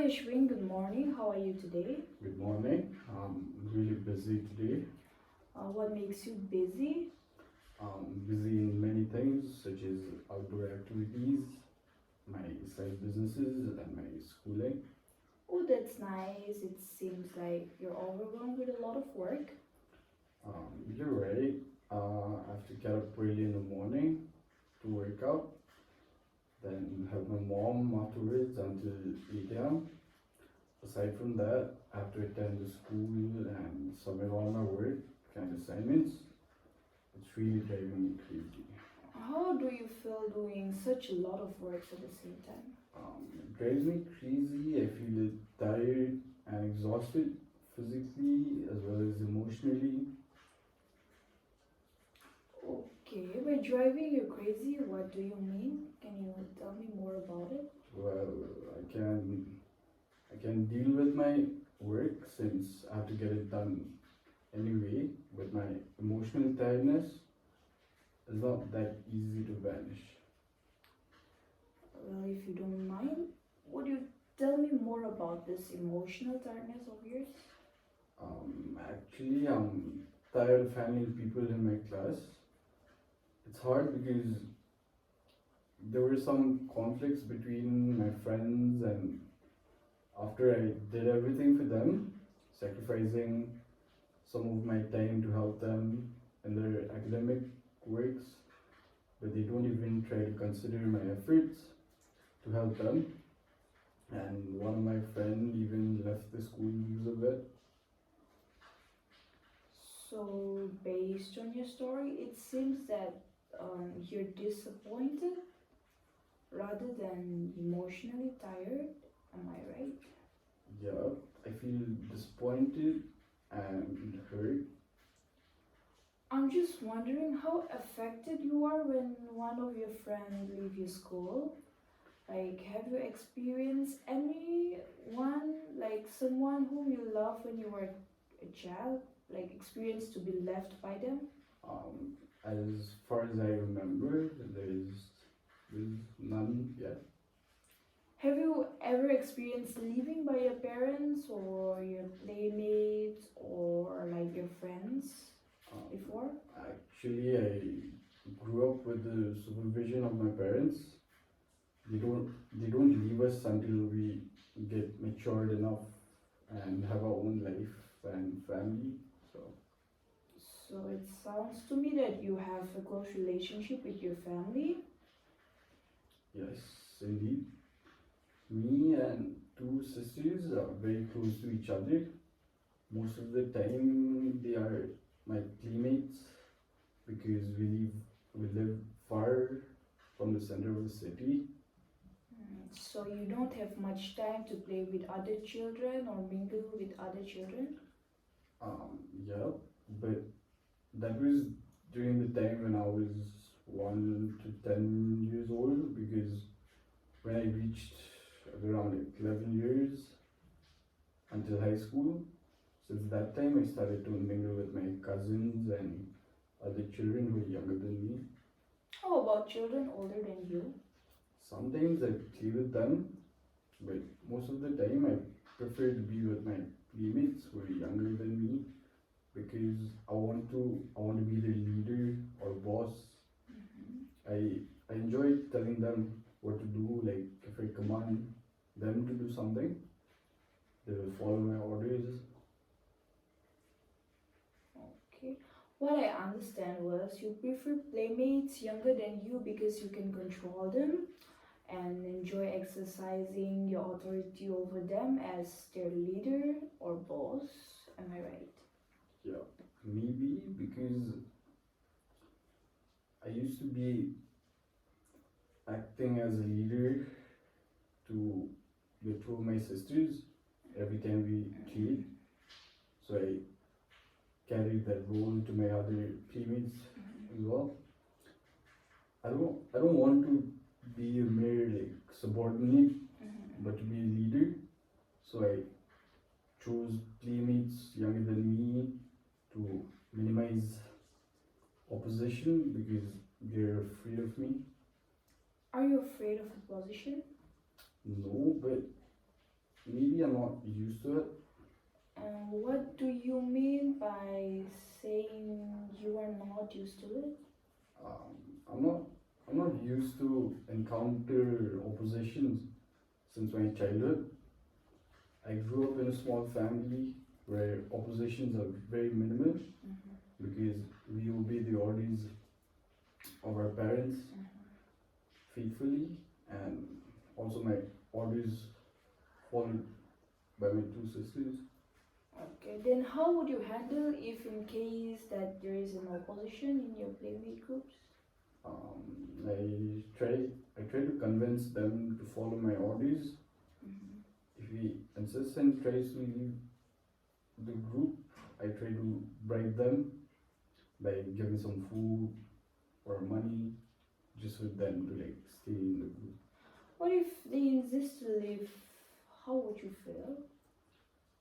Hi Ashwin, good morning. How are you today? Good morning. I'm really busy today. What makes you busy? I'm busy in many things such as outdoor activities, my side businesses, and my schooling. Oh, that's nice. It seems like you're overwhelmed with a lot of work. You're right. I have to get up early in the morning to work out, then help my mom afterwards until 8 a.m. Aside from that, I have to attend the school and submit all my work and assignments. It's really driving me crazy. How do you feel doing such a lot of work at the same time? It drives me crazy. I feel tired and exhausted physically as well as emotionally. Okay, by driving you crazy, what do you mean? Can you tell me more about it? Well, I can I can deal with my work since I have to get it done anyway. But my emotional tiredness is not that easy to banish. Well, if you don't mind, would you tell me more about this emotional tiredness of yours? Actually, I'm tired of handling people in my class. It's hard because there were some conflicts between my friends, and after I did everything for them, sacrificing some of my time to help them in their academic works, but they don't even try to consider my efforts to help them. And one of my friend even left the school because of it. So, based on your story, it seems that you're disappointed rather than emotionally tired. Am I right? Yeah, I feel disappointed and hurt. I'm just wondering how affected you are when one of your friends leave your school. Like, have you experienced anyone, like someone whom you loved when you were a child, like experience to be left by them? As far as I remember, there's none yet. Have you ever experienced leaving by your parents or your playmates or like your friends Um, before? Actually, I grew up with the supervision of my parents. They don't leave us until we get matured enough and have our own life and family. So So it sounds to me that you have a close relationship with your family. yes, indeed. Me and two sisters are very close to each other. Most of the time, they are my playmates because we live far from the center of the city. So you don't have much time to play with other children or mingle with other children? Yeah, but that was during the time when I was 1 to 10 years old because when I reached around like 11 years until high school, since that time I started to mingle with my cousins and other children who were younger than me. How about children older than you? Sometimes I play with them, but most of the time I prefer to be with my playmates who are younger than me because I want to be the leader or boss. I enjoy telling them what to do. Like if I command them to do something, they will follow my orders. Okay. What I understand was you prefer playmates younger than you because you can control them and enjoy exercising your authority over them as their leader or boss. Am I right? Yeah, maybe because I used to be acting as a leader to the two of my sisters every time we played. So I carried that role to my other playmates as well. I don't want to be a mere like subordinate, but to be a leader. So I chose playmates younger than me to minimize opposition because they're afraid of me. Are you afraid of opposition? No, but maybe I'm not used to it. What do you mean by saying you are not used to it? Um, I'm not I'm not used to encounter oppositions since my childhood. I grew up in a small family where oppositions are very minimal Mhm, because we obey the orders of our parents mhm. faithfully, and also my orders followed by my two sisters. Okay, then how would you handle if in case that there is an opposition in your playmate groups? I try to convince them to follow my orders. Mhm. If he insists and tries to leave the group, I try to bribe them by giving some food or money just for them to like stay in the group. What if they insist to leave? How would you feel?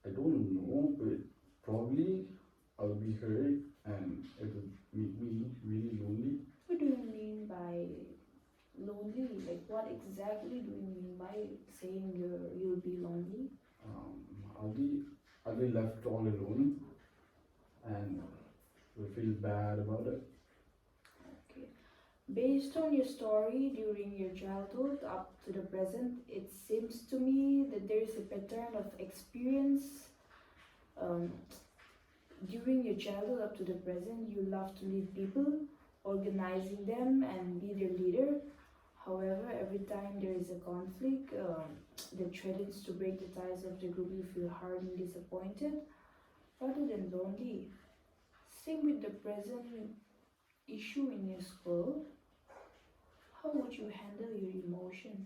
I don't know, but probably I'll be hurt and it would make me really lonely. What do you mean by lonely? Like what exactly do you mean by saying you'll be lonely? Um, I'll be I'll be left all alone and will feel bad about it. Okay. Based on your story during your childhood up to the present, it seems to me that there is a pattern of experience. Um, During your childhood up to the present, you love to lead people, organizing them, and be their leader. However, every time there is a conflict that threatens to break the ties of the group, you feel hard and disappointed rather than lonely. Same with the present issue in your school. How would you handle your emotion?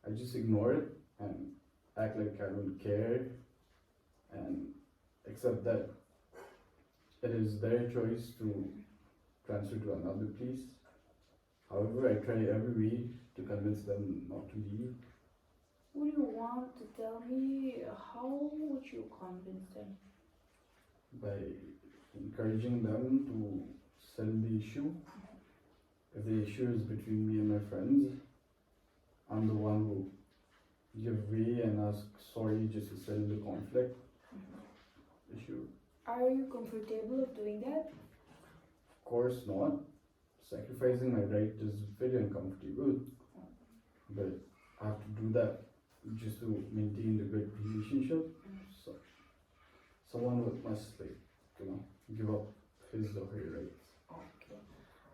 I just ignore it and act like I don't care and accept that it is their choice to transfer to another place. However, I try every way to convince them not to leave Would you want to tell me how would you convince them? by encouraging them to settle the issue. If the issue is between me and my friends, I'm the one who give way and ask sorry just to settle the conflict issue. Are you comfortable of doing that? Of course not. Sacrificing my right is very uncomfortable, but I have to do that just to maintain the good relationship. So someone must give up his or her rights. Okay.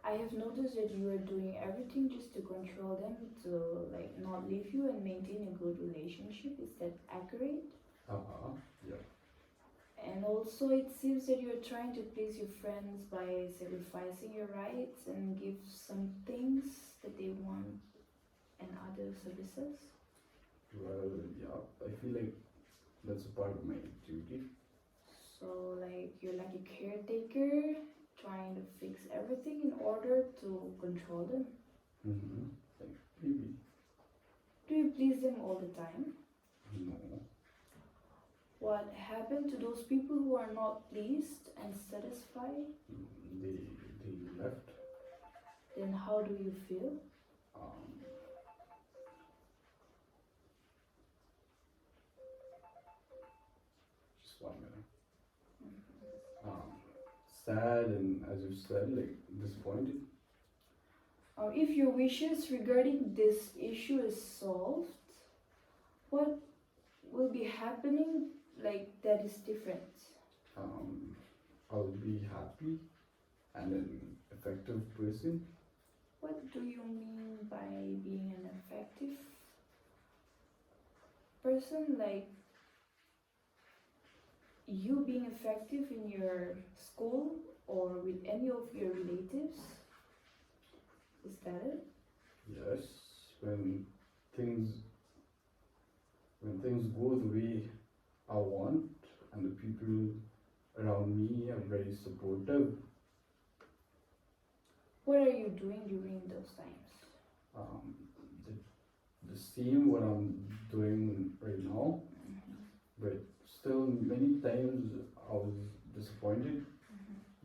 I have noticed that you are doing everything just to control them to like not leave you and maintain a good relationship. Is that accurate? Yeah. And also it seems that you're trying to please your friends by sacrificing your rights and give some things that they want and other services. Well, yeah. I feel like that's a part of my duty. So like you're like a caretaker trying to fix everything in order to control them. Mm-hmm. Like maybe Do you please them all the time? no. What happened to those people who are not pleased and satisfied? They left. Then how do you feel? Um, just 1 minute. Sad and as you said, like disappointed. If your wishes regarding this issue is solved, what will be happening like that is different? I'll be happy and an effective person. What do you mean by being an effective person? Like you being effective in your school or with any of your relatives? Is that it? Yes, when things when things go the way I want and the people around me are very supportive, What are you doing during those times? um, the same what I'm doing right now, but still many times I was disappointed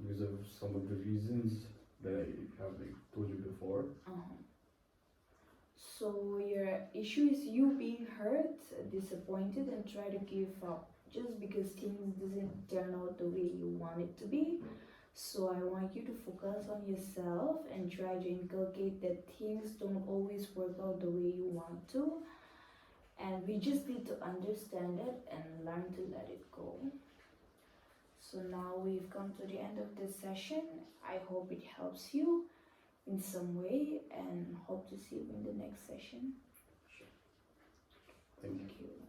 because of some of the reasons that I have like told you before. So you're issue is you being hurt, disappointed, and try to give up just because things doesn't turn out the way you want it to be. So I want you to focus on yourself and try to inculcate that things don't always work out the way you want to, and we just need to understand it and learn to let it go. So now we've come to the end of this session. I hope it helps you in some way and hope to see you in the next session. Thank you. Thank you.